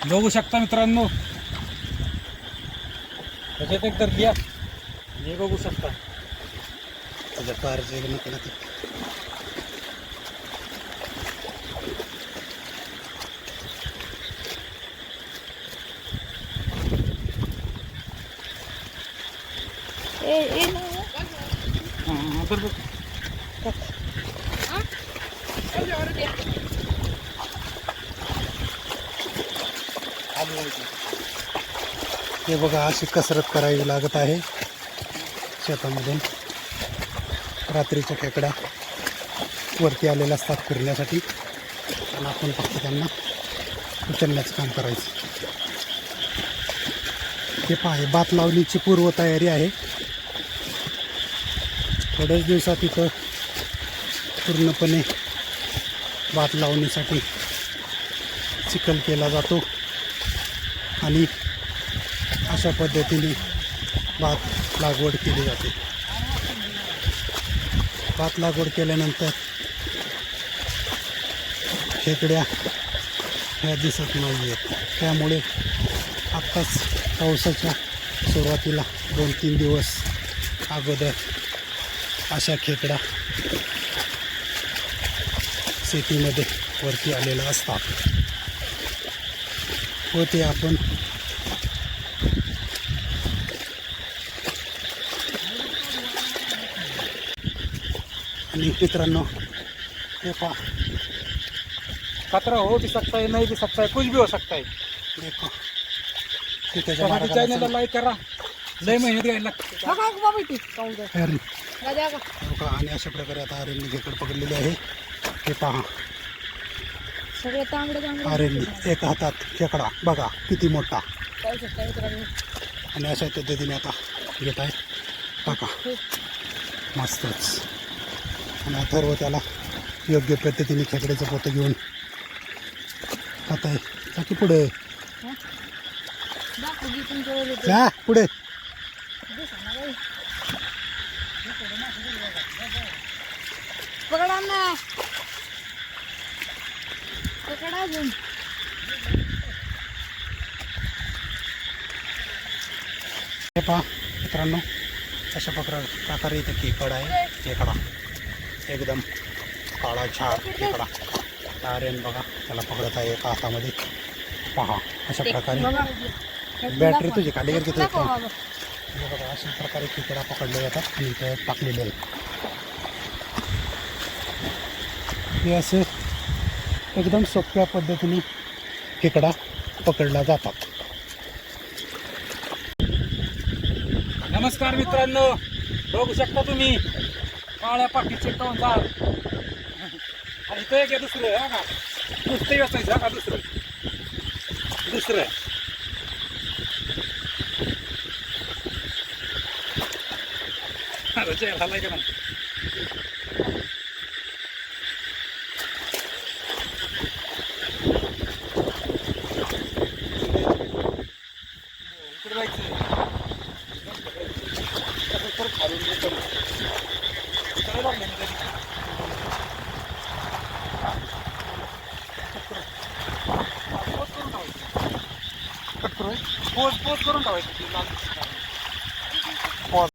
बघू शकता मित्रांनो, त्याच्यात एक तर घ्या हे बघू शकता. त्याच्या पार जेवण कडे तर बघ. हे बघा, अशी कसरत करावी लागत आहे शेतामधून. रात्रीच्या खेकड्या वरती आलेल्या असतात फिरण्यासाठी आणि आपण फक्त त्यांना उचलण्याचं काम करायचं. हे पहा, भात लावणीची पूर्वतयारी आहे. थोड्याच दिवसात इथं पूर्णपणे भात लावणीसाठी चिखल केला जातो आणि अशा पद्धतीने भात लागवड केली जाते. भात लागवड केल्यानंतर खेकड्या ह्या दिसत नाही आहेत. त्यामुळे आत्ताच पावसाच्या सुरुवातीला 2-3 दिवस अगोदर अशा खेकड्या शेतीमध्ये वरती आलेल्या असतात व ते आपण आणि मित्रांनो, हे पहा, खतरा हो भी सकता है, नहीं भी सकता है, कुछ भी हो सकता है. देखो ते त्याच्या हमारे चॅनलला लाईक करा. लय मेहनत घ्यायला लागते. अरे बघा, आणि अशा प्रकारे आता आर्यनने खेकड पकडलेली आहे. हे पहा, सगळे तांबडे आर्यनने एका हातात खेकडा बघा किती मोठा, पाहू शकता मित्रांनो. आणि अशा पद्धतीने आता घेत आहे. टाका, मस्तच. आणि अथर्व त्याला योग्य पद्धतीने खेकड्याचं पोतं घेऊन खात आहे. बाकी पुढे जा, पुढे पकडा ना, पकडा अजून. हे पहा मित्रांनो, अशा प्रकारे इथे खेकड आहे. खेकडा एकदम काळा छार खेकडा. आर्यन बघा त्याला पकडत आहे एका हातामध्ये. पहा अशा प्रकारे बॅटरी तुझी खाली घेतो. हे बघा, अशा प्रकारे खेकडा पकडले जातात आणि इथे टाकलेले आहेत. हे असं एकदम सोप्या पद्धतीने खेकडा पकडला जातात. नमस्कार मित्रांनो, बघू शकता तुम्ही काळ्या पाठीचे टोंजार. आणि इथं एक आहे दुसरं. हा का नुसतं व्यवस्थित. हा का दुसरं झालाय का नाही. इकडे जायचं खालून पोच करून ठेवायचं.